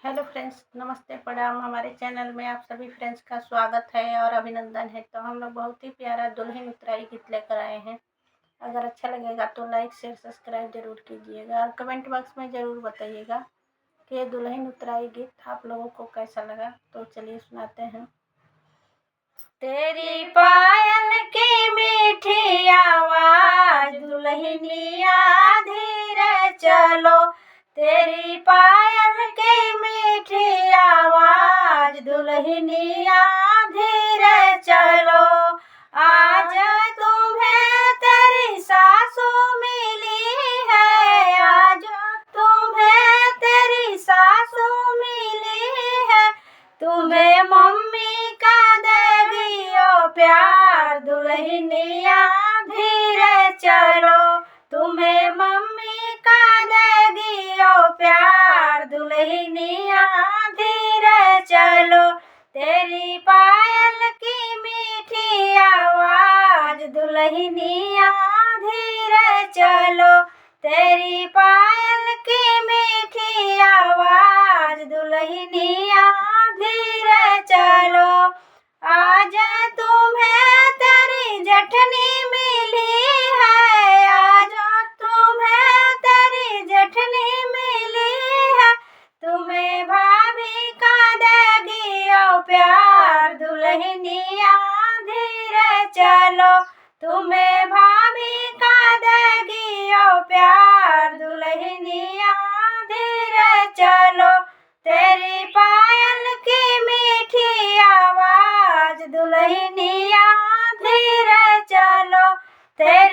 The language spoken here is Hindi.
हेलो फ्रेंड्स, नमस्ते प्रणाम। हमारे चैनल में आप सभी फ्रेंड्स का स्वागत है और अभिनंदन है। तो हम लोग बहुत ही प्यारा दुल्हन उतराई गीत लेकर आए हैं। अगर अच्छा लगेगा तो लाइक शेयर सब्सक्राइब जरूर कीजिएगा और कमेंट बॉक्स में ज़रूर बताइएगा कि ये दुल्हन उतराई गीत आप लोगों को कैसा लगा। तो चलिए सुनाते हैं। तेरी पायल की मीठी आवाज दुल्हनिया धीरे चलो, तेरी पायल की मीठी आवाज दुल्हनिया धीरे चलो। आज तुम्हें तेरी सासू मिली है, आज तुम्हें तेरी सासू मिली है, तुम्हें मम्मी का देगी ओ प्यार दुल्हनिया धीरे चलो, तुम्हें मम्मी का देगी ओ प्यार दुल्हनिया धीरे चलो। तेरी पायल की मीठी आवाज दुल्हनिया धीरे चलो, तेरी पायल की मीठी आवाज दुल्हनिया धीरे चलो। आज तुम्हें तेरी जेठनी मिली है, आज तुम्हें तेरी जेठनी मिली है, तुम्हें भाभी का देगी ओ प्यार दुल्हनिया धीरे चलो, तुम्हें भाभी का देगी ओ प्यार दुल्हनिया धीरे चलो। तेरी पायल की मीठी आवाज दुल्हनिया धीरे चलो, तेरी